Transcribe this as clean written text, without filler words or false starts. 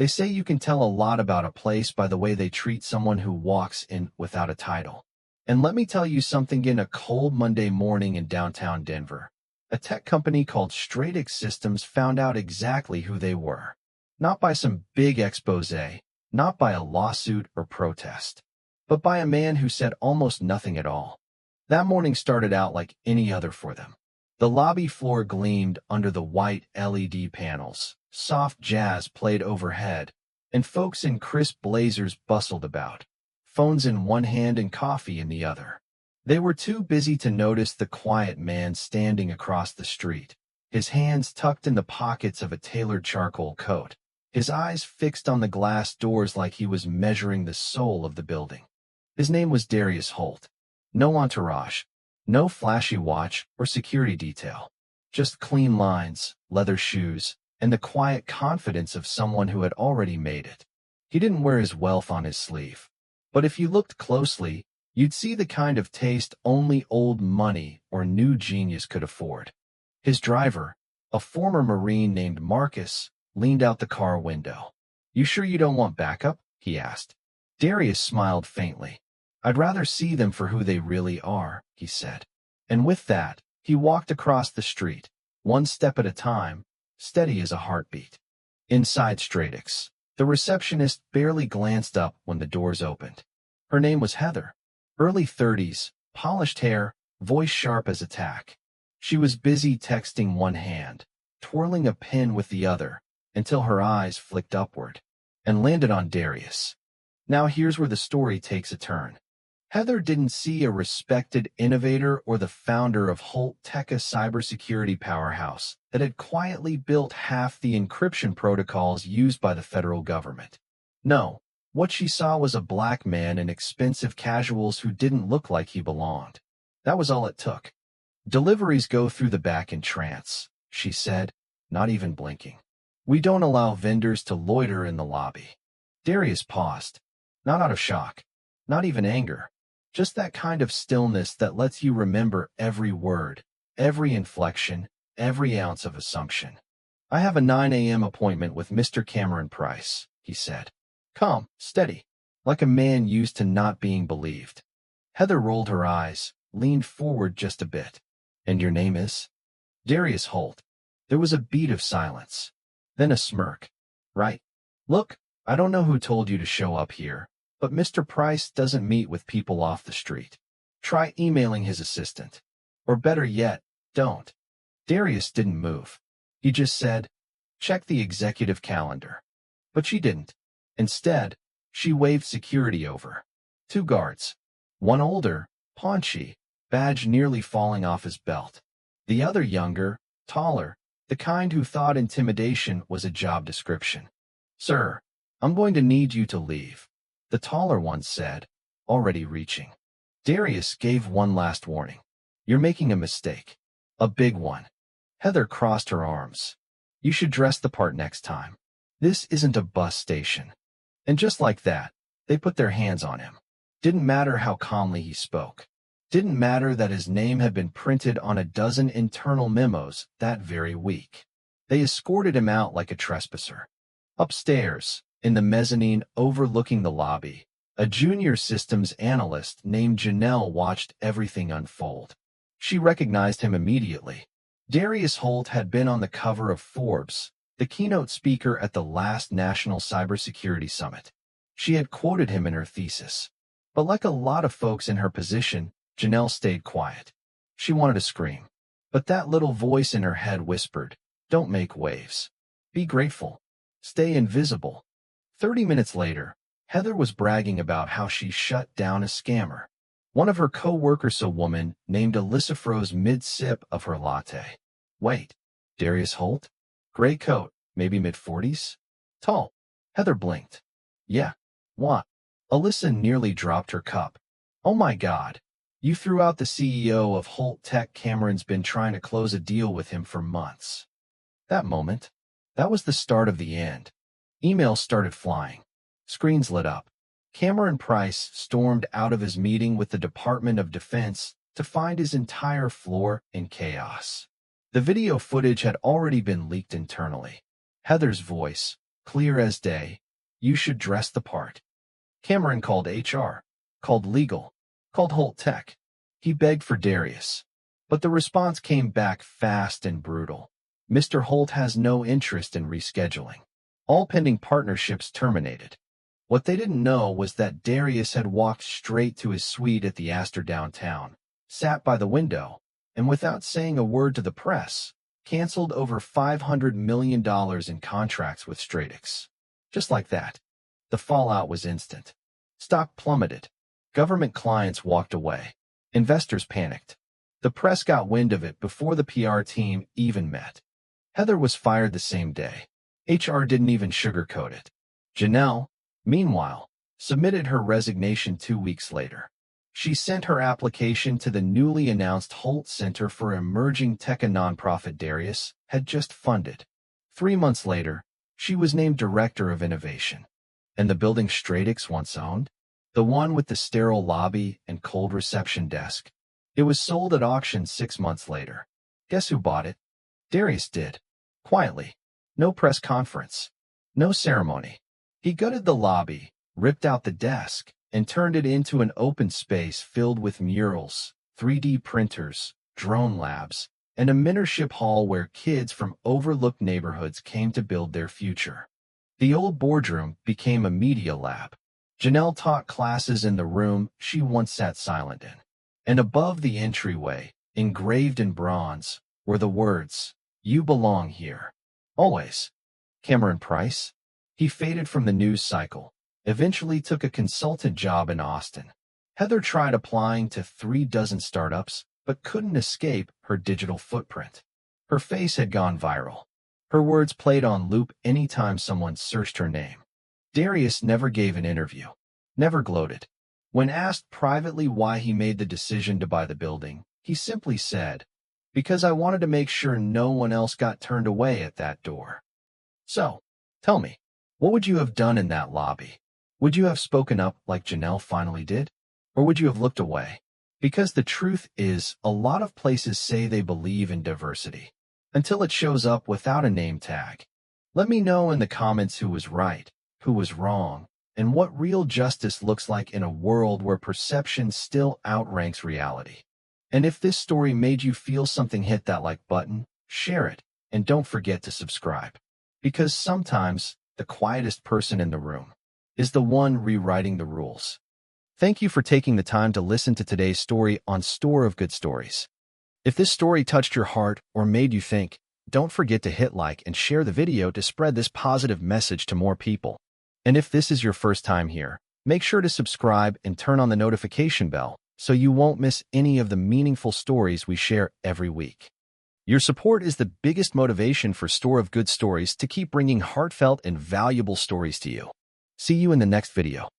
They say you can tell a lot about a place by the way they treat someone who walks in without a title. And let me tell you something. In a cold Monday morning in downtown Denver, a tech company called Stratix Systems found out exactly who they were. Not by some big expose, not by a lawsuit or protest, but by a man who said almost nothing at all. That morning started out like any other for them. The lobby floor gleamed under the white LED panels, soft jazz played overhead, and folks in crisp blazers bustled about, phones in one hand and coffee in the other. They were too busy to notice the quiet man standing across the street, his hands tucked in the pockets of a tailored charcoal coat, his eyes fixed on the glass doors like he was measuring the soul of the building. His name was Darius Holt. No entourage, no flashy watch or security detail. Just clean lines, leather shoes, and the quiet confidence of someone who had already made it. He didn't wear his wealth on his sleeve. But if you looked closely, you'd see the kind of taste only old money or new genius could afford. His driver, a former Marine named Marcus, leaned out the car window. "You sure you don't want backup?" he asked. Darius smiled faintly. "I'd rather see them for who they really are," he said. And with that, he walked across the street, one step at a time, steady as a heartbeat. Inside Stratix, the receptionist barely glanced up when the doors opened. Her name was Heather. Early 30s, polished hair, voice sharp as a tack. She was busy texting one hand, twirling a pen with the other, until her eyes flicked upward and landed on Darius. Now here's where the story takes a turn. Heather didn't see a respected innovator or the founder of Holt Tech, a cybersecurity powerhouse that had quietly built half the encryption protocols used by the federal government. No, what she saw was a black man in expensive casuals who didn't look like he belonged. That was all it took. "Deliveries go through the back in trance," she said, not even blinking. "We don't allow vendors to loiter in the lobby." Darius paused, not out of shock, not even anger. Just that kind of stillness that lets you remember every word, every inflection, every ounce of assumption. "I have a 9 a.m. appointment with Mr. Cameron Price," he said. Calm, steady, like a man used to not being believed. Heather rolled her eyes, leaned forward just a bit. "And your name is?" "Darius Holt." There was a beat of silence, then a smirk. "Right. Look, I don't know who told you to show up here, but Mr. Price doesn't meet with people off the street. Try emailing his assistant. Or better yet, don't." Darius didn't move. He just said, "Check the executive calendar." But she didn't. Instead, she waved security over. 2 guards. One older, paunchy, badge nearly falling off his belt. The other younger, taller, the kind who thought intimidation was a job description. "Sir, I'm going to need you to leave," the taller one said, already reaching. Darius gave one last warning. "You're making a mistake. A big one." Heather crossed her arms. "You should dress the part next time. This isn't a bus station." And just like that, they put their hands on him. Didn't matter how calmly he spoke. Didn't matter that his name had been printed on a dozen internal memos that very week. They escorted him out like a trespasser. Upstairs, in the mezzanine overlooking the lobby, a junior systems analyst named Janelle watched everything unfold. She recognized him immediately. Darius Holt had been on the cover of Forbes, the keynote speaker at the last National Cybersecurity Summit. She had quoted him in her thesis. But like a lot of folks in her position, Janelle stayed quiet. She wanted to scream. But that little voice in her head whispered, "Don't make waves. Be grateful. Stay invisible." 30 minutes later, Heather was bragging about how she shut down a scammer. One of her co-workers, a woman named Alyssa, froze mid-sip of her latte. "Wait, Darius Holt? Gray coat, maybe mid-40s? Tall?" Heather blinked. "Yeah. What?" Alyssa nearly dropped her cup. "Oh my God. You threw out the CEO of Holt Tech. Cameron's been trying to close a deal with him for months." That moment, that was the start of the end. Emails started flying. Screens lit up. Cameron Price stormed out of his meeting with the Department of Defense to find his entire floor in chaos. The video footage had already been leaked internally. Heather's voice, Clear as day. You should dress the part. Cameron called HR, called legal, called Holt Tech. He begged for Darius. But the response came back fast and brutal. Mr. Holt has no interest in rescheduling. All pending partnerships terminated. What they didn't know was that Darius had walked straight to his suite at the Astor downtown, sat by the window, and without saying a word to the press, canceled over $500 million in contracts with Stratix. Just like that. The fallout was instant. Stock plummeted. Government clients walked away. Investors panicked. The press got wind of it before the PR team even met. Heather was fired the same day. HR didn't even sugarcoat it. Janelle, meanwhile, submitted her resignation 2 weeks later. She sent her application to the newly announced Holt Center for Emerging Tech, a nonprofit Darius had just funded. 3 months later, she was named Director of Innovation. And the building Stratix once owned? The one with the sterile lobby and cold reception desk. It was sold at auction 6 months later. Guess who bought it? Darius did. Quietly. No press conference. No ceremony. He gutted the lobby, ripped out the desk, and turned it into an open space filled with murals, 3D printers, drone labs, and a mentorship hall where kids from overlooked neighborhoods came to build their future. The old boardroom became a media lab. Janelle taught classes in the room she once sat silent in. And above the entryway, engraved in bronze, were the words, "You belong here." Always. Cameron Price? He faded from the news cycle, eventually took a consultant job in Austin. Heather tried applying to 36 startups, but couldn't escape her digital footprint. Her face had gone viral. Her words played on loop anytime someone searched her name. Darius never gave an interview, never gloated. When asked privately why he made the decision to buy the building, he simply said, "Because I wanted to make sure no one else got turned away at that door." So, tell me, what would you have done in that lobby? Would you have spoken up like Janelle finally did? Or would you have looked away? Because the truth is, a lot of places say they believe in diversity, until it shows up without a name tag. Let me know in the comments who was right, who was wrong, and what real justice looks like in a world where perception still outranks reality. And if this story made you feel something, hit that like button, share it, and don't forget to subscribe. Because sometimes, the quietest person in the room is the one rewriting the rules. Thank you for taking the time to listen to today's story on Store of Good Stories. If this story touched your heart or made you think, don't forget to hit like and share the video to spread this positive message to more people. And if this is your first time here, make sure to subscribe and turn on the notification bell so you won't miss any of the meaningful stories we share every week. Your support is the biggest motivation for Store of Good Stories to keep bringing heartfelt and valuable stories to you. See you in the next video.